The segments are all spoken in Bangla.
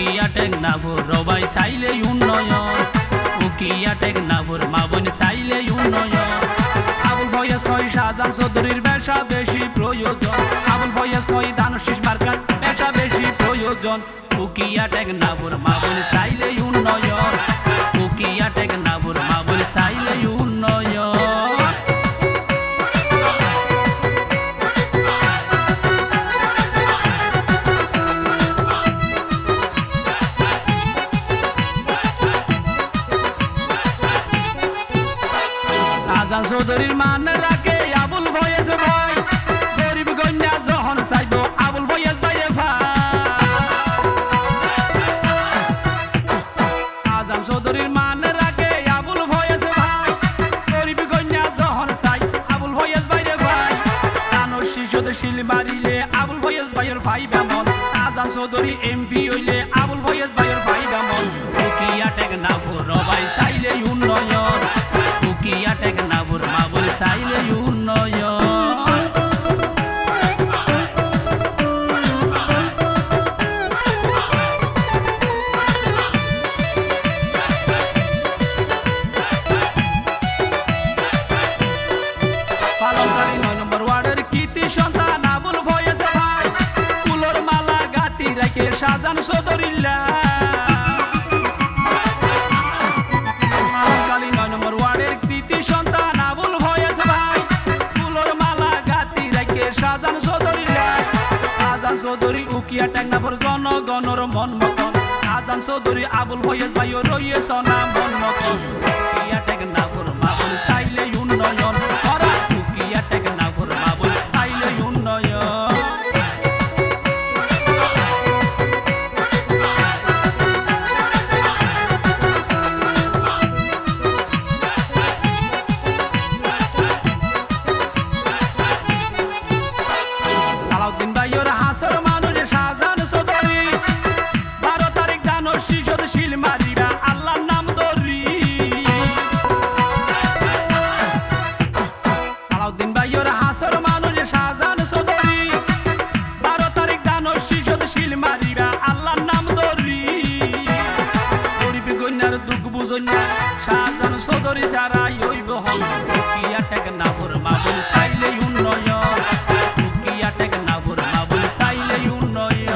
উকিয়া টেকনাফর রবাই চাইলে উন্নয়ন উকিয়া টেকনাফর মাবন চাইলে উন্নয়ন আবুল ফয়েজ হয় শাহজাহান চৌধুরীর ব্যবসা বেশি প্রয়োজন আবুল ফয়েজ হয় দানশীষ মার্কার ব্যবসা বেশি প্রয়োজন উকিয়া টেকনাফর মাবন চাইলে উন্নয়ন উকিয়া টেকনাফর মাবন চাইলে উন্নয়ন শাহজাহান চৌধুরীর মান রাখে আবুল ফয়েজ ভাই গরিব কন্যা যখন চাইব আবুল ফয়েজ ভাই শাহজাহান চৌধুরীর মান রাখে আবুল ফয়েজ ভাই গরিব কন্যা যখন চাই আবুল ফয়েজ ভাই ভাই দানব শিশুদের শিল মারিলে আবুল ফয়েজ ভাইয়ের ভাই বেমন শাহজাহান চৌধুরী এমপি হইলে আবুল ফয়েজ ভাইয়ের ভাই বেমন উকিয়া টেকনাফর রবাই চাইলে উন্নয়ন উকিয়া টেকনাফর মাবন চাইলে উন্নয়ন পালনকারী ৯ নম্বর ওয়ার্ডের কৃতি সন্তান আবুল ফয়েজ ভাই ফুলের মালা গাতি রেখে শাহজাহান চৌধুরীল্লা পালনকারী ৯ নম্বর ওয়ার্ডের কৃতি সন্তান আবুল ফয়েজ ভাই ফুলের মালা গাতি রেখে শাহজাহান চৌধুরীল্লা শাহজাহান চৌধুরী উকিয়া টেকনাফর জনগণের মন মতন শাহজাহান চৌধুরী আবুল ফয়েজ ভাইও রয়েছ না মন মতন উকিয়া টেকনাফর মাবন চাইলে উন্নয়ন উকিয়া টেকনাফর মাবন চাইলে উন্নয়ন সালাউদ্দিন ভাইয়ের হাসর মানুষ শাহজাহান চৌধুরী 12 তারিখ দানব শিশুর শিল মারিবা আল্লাহর নাম ধরি সালাউদ্দিন ভাইয়ের হাসর মানুষ শাহজাহান চৌধুরী 12 তারিখ দানব শিশুর শিল মারিবা আল্লাহর নাম ধরি গরিব কন্যার দুঃখ বুঝন না শাহজাহান চৌধুরী ছাড়া হইব হন উকিয়া টেকনাফর মাবন চাইলে উন্নয়ন উকিয়া টেকনাফর মাবন চাইলে উন্নয়ন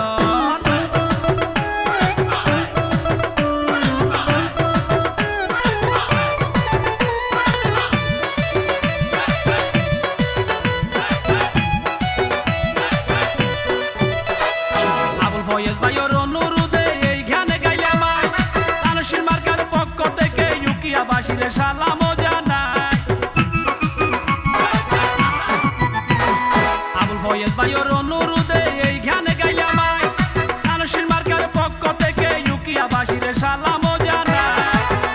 আবুল ফয়েজ ভাইয়ের অনুরোধে এইখানে গাইলাম দানশীল মার্কার পক্ষ থেকে ইউকিয়াবাসীর সালাম জানাই আবুল ফয়েজ ভাইয়ের অনুরোধে এইখানে গাইলাম দানশীল মার্কার পক্ষ থেকে ইউকিয়াবাসীর সালাম জানাই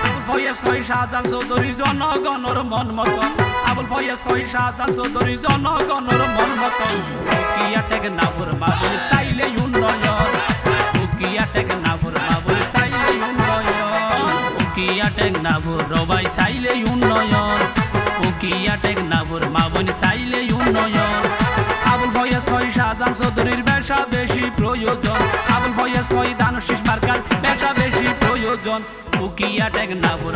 আবুল ফয়েজ হয় শাহজাহান চৌধুরী জনগণের মন মতন আবুল ফয়েজ হয় শাহজাহান চৌধুরী জনগণের মন মতন উকিয়া টেকনাফর মাবন চাইলে উন্নয়ন উকিয়া টেকনাফর মাবন চাইলে উন্নয়ন উকিয়া টেকনাফর রবাই চাইলে উন্নয়ন উকিয়া টেকনাফর মাবন চাইলে উন্নয়ন আবুল ফয়েজ হয় শাহজাহান চৌধুরীর ব্যবসা বেশি প্রয়োজন আবুল ফয়েজ হয় দানশীষ মার্কার ব্যবসা বেশি প্রয়োজন উকিয়া টেকনাফর